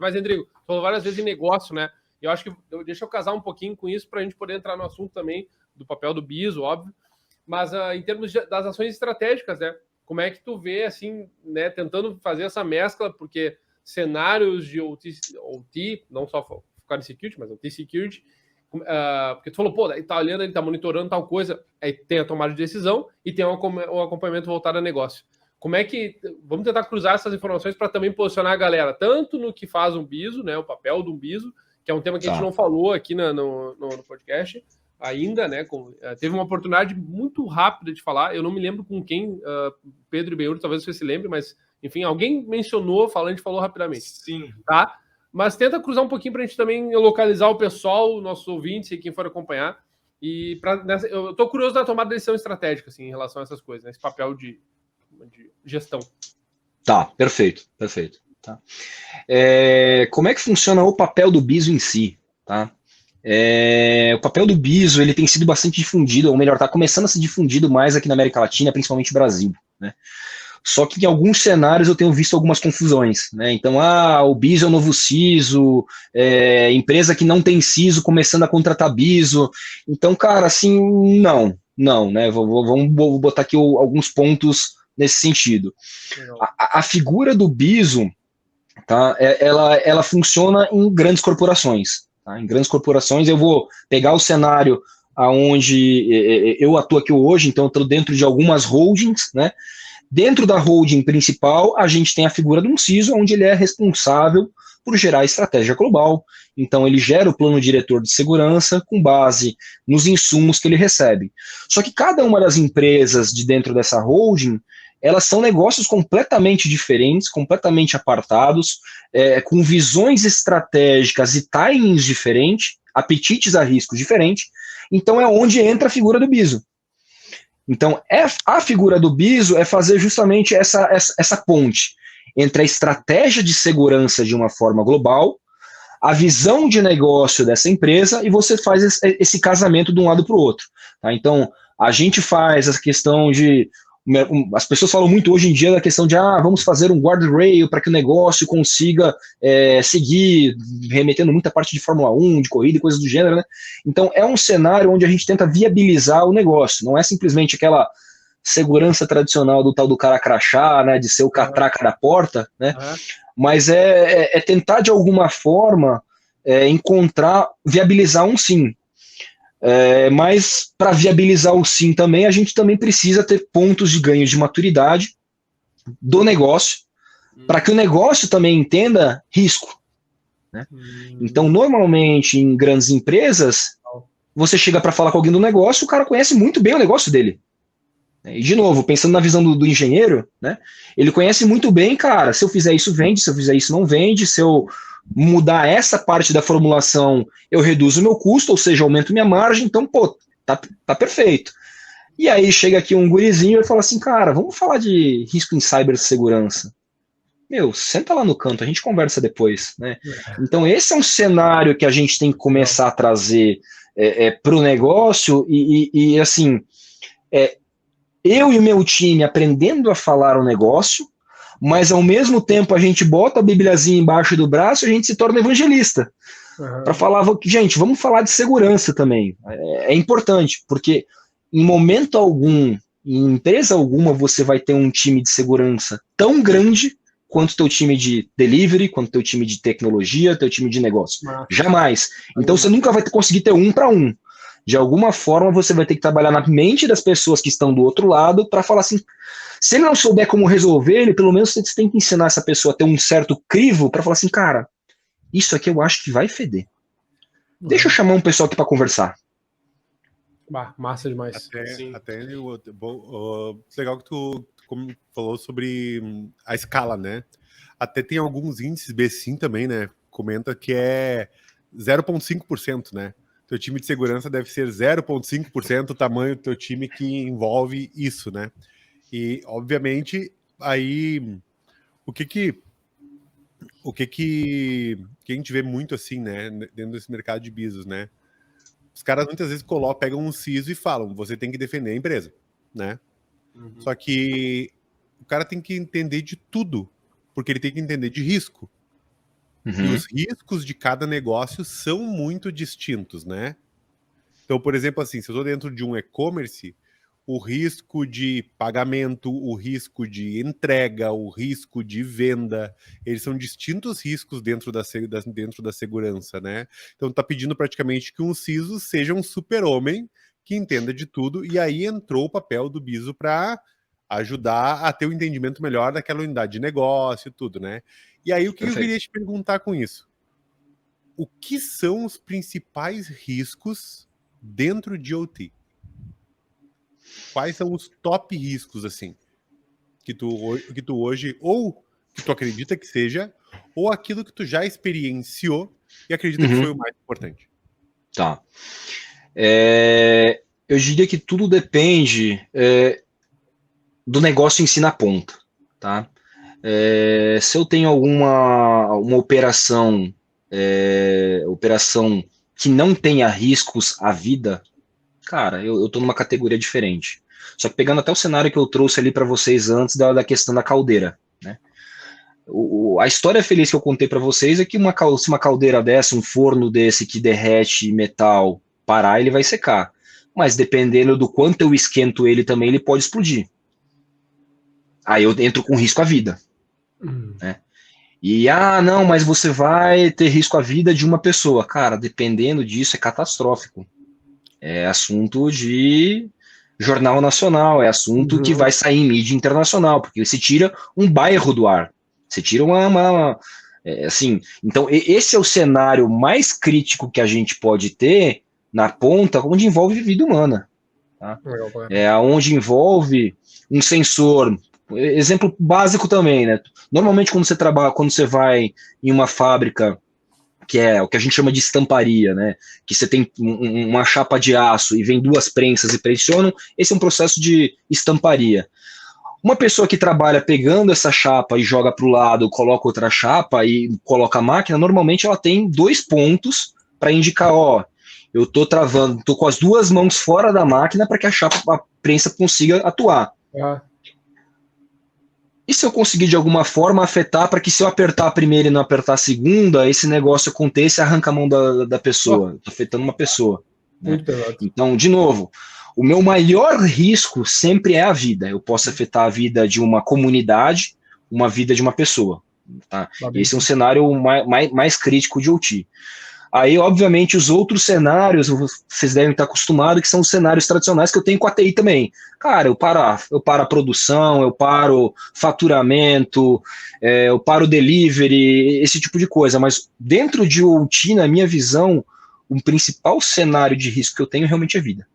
Mas, Rodrigo, falou várias vezes em negócio, né? Eu acho que deixa eu casar um pouquinho com isso para a gente poder entrar no assunto também do papel do BISO, óbvio. Mas em termos das ações estratégicas, né? Como é que tu vê, assim, né? Tentando fazer essa mescla, porque cenários de OT, não só focar em security, mas OT security, porque tu falou, pô, ele tá olhando, ele tá monitorando tal coisa, aí tem a tomada de decisão e tem um acompanhamento voltado a negócio. Como é que... Vamos tentar cruzar essas informações para também posicionar a galera, tanto no que faz um BISO, né? O papel de um BISO, que é um tema que a gente não falou aqui no podcast ainda, né? Teve uma oportunidade muito rápida de falar, eu não me lembro com quem, Pedro e Benhur, talvez você se lembre, mas, enfim, alguém mencionou, a gente falou rapidamente. Sim. Tá? Mas tenta cruzar um pouquinho para a gente também localizar o pessoal, nossos ouvintes e quem for acompanhar. E eu estou curioso da tomada de decisão estratégica, assim, em relação a essas coisas, né? Esse papel de gestão. Tá, perfeito. Tá. Como é que funciona o papel do BISO em si? Tá? O papel do BISO ele tem sido bastante difundido, ou melhor, está começando a ser difundido mais aqui na América Latina, principalmente no Brasil. Né? Só que em alguns cenários eu tenho visto algumas confusões. Né? Então, o BISO é o novo CISO, empresa que não tem CISO começando a contratar BISO. Então, cara, assim, não, né? Vou botar aqui alguns pontos nesse sentido. A figura do BISO, tá? Ela funciona em grandes corporações. Tá? Em grandes corporações, eu vou pegar o cenário onde eu atuo aqui hoje, então eu estou dentro de algumas holdings, né? Dentro da holding principal, a gente tem a figura de um CISO, onde ele é responsável por gerar a estratégia global. Então, ele gera o plano diretor de segurança com base nos insumos que ele recebe. Só que cada uma das empresas de dentro dessa holding, elas são negócios completamente diferentes, completamente apartados, com visões estratégicas e timings diferentes, apetites a risco diferentes. Então, é onde entra a figura do BISO. Então, a figura do BISO é fazer justamente essa ponte entre a estratégia de segurança de uma forma global, a visão de negócio dessa empresa, e você faz esse casamento de um lado para o outro. Tá? Então, a gente faz essa questão de... As pessoas falam muito hoje em dia da questão de vamos fazer um guardrail para que o negócio consiga seguir, remetendo muita parte de Fórmula 1, de corrida e coisas do gênero, né? Então é um cenário onde a gente tenta viabilizar o negócio, não é simplesmente aquela segurança tradicional do tal do cara crachá, né, de ser o catraca da porta, né? Mas é tentar de alguma forma viabilizar um sim. Mas para viabilizar o sim também, a gente também precisa ter pontos de ganho de maturidade do negócio, para que o negócio também entenda risco. Né? Então, normalmente, em grandes empresas, você chega para falar com alguém do negócio, o cara conhece muito bem o negócio dele. E, de novo, pensando na visão do engenheiro, né, ele conhece muito bem, cara, se eu fizer isso, vende, se eu fizer isso, não vende, se eu mudar essa parte da formulação, eu reduzo o meu custo, ou seja, aumento minha margem, então, pô, tá perfeito. E aí chega aqui um gurizinho e fala assim, cara, vamos falar de risco em cibersegurança. Meu, senta lá no canto, a gente conversa depois, né? Então, esse é um cenário que a gente tem que começar a trazer para o negócio e assim, eu e o meu time aprendendo a falar o negócio, mas ao mesmo tempo a gente bota a bibliazinha embaixo do braço e a gente se torna evangelista. Para falar, gente, vamos falar de segurança também. É importante, porque em momento algum, em empresa alguma, você vai ter um time de segurança tão grande quanto teu time de delivery, quanto teu time de tecnologia, teu time de negócio. Jamais. Então você nunca vai conseguir ter um para um. De alguma forma você vai ter que trabalhar na mente das pessoas que estão do outro lado para falar assim, se ele não souber como resolver, ele pelo menos você tem que ensinar essa pessoa a ter um certo crivo para falar assim, cara, isso aqui eu acho que vai feder. Deixa eu chamar um pessoal aqui para conversar. Massa demais. Até legal que tu falou sobre a escala, né? Até tem alguns índices B5 também, né? Comenta que é 0,5%, né? Teu time de segurança deve ser 0,5% o tamanho do teu time que envolve isso, né? E, obviamente, aí o que a gente vê muito assim, né? Dentro desse mercado de BISOs, né? Os caras muitas vezes pegam um CISO e falam, você tem que defender a empresa, né? Só que o cara tem que entender de tudo, porque ele tem que entender de risco. E os riscos de cada negócio são muito distintos, né? Então, por exemplo, assim, se eu estou dentro de um e-commerce, o risco de pagamento, o risco de entrega, o risco de venda, eles são distintos riscos dentro da segurança, né? Então, tá pedindo praticamente que um CISO seja um super-homem que entenda de tudo, e aí entrou o papel do BISO para ajudar a ter um entendimento melhor daquela unidade de negócio e tudo, né? E aí, o que eu queria te perguntar com isso? O que são os principais riscos dentro de OT? Quais são os top riscos, assim, que tu hoje, ou que tu acredita que seja, ou aquilo que tu já experienciou e acredita que foi o mais importante? Tá. Eu diria que tudo depende do negócio em si na ponta, tá? Se eu tenho uma operação que não tenha riscos à vida, cara, eu tô numa categoria diferente. Só que pegando até o cenário que eu trouxe ali para vocês antes da questão da caldeira, né? A história feliz que eu contei para vocês é que se uma caldeira dessa, um forno desse que derrete metal, parar, ele vai secar. Mas dependendo do quanto eu esquento ele também, ele pode explodir. Aí eu entro com risco à vida. Né? E, não, mas você vai ter risco à vida de uma pessoa. Cara, dependendo disso, é catastrófico. É assunto de jornal nacional, é assunto que vai sair em mídia internacional, porque você tira um bairro do ar. Você tira assim, então esse é o cenário mais crítico que a gente pode ter na ponta, onde envolve vida humana. Tá? Onde envolve um sensor. Exemplo básico também, né? Normalmente quando você vai em uma fábrica, que é o que a gente chama de estamparia, né? Que você tem uma chapa de aço e vem duas prensas e pressionam, esse é um processo de estamparia. Uma pessoa que trabalha pegando essa chapa e joga para o lado, coloca outra chapa e coloca a máquina, normalmente ela tem 2 pontos para indicar, eu estou travando, estou com as 2 mãos fora da máquina para que a prensa consiga atuar. E se eu conseguir de alguma forma afetar para que se eu apertar a primeira e não apertar a segunda, esse negócio aconteça e arranca a mão da pessoa, estou afetando uma pessoa. Né? Então, de novo, o meu maior risco sempre é a vida. Eu posso afetar a vida de uma comunidade, uma vida de uma pessoa. Tá? Esse é um cenário mais crítico de OT. Aí, obviamente, os outros cenários, vocês devem estar acostumados, que são os cenários tradicionais que eu tenho com a TI também. Cara, eu paro a produção, eu paro faturamento, eu paro delivery, esse tipo de coisa. Mas dentro de OT, na minha visão, o principal cenário de risco que eu tenho realmente é vida.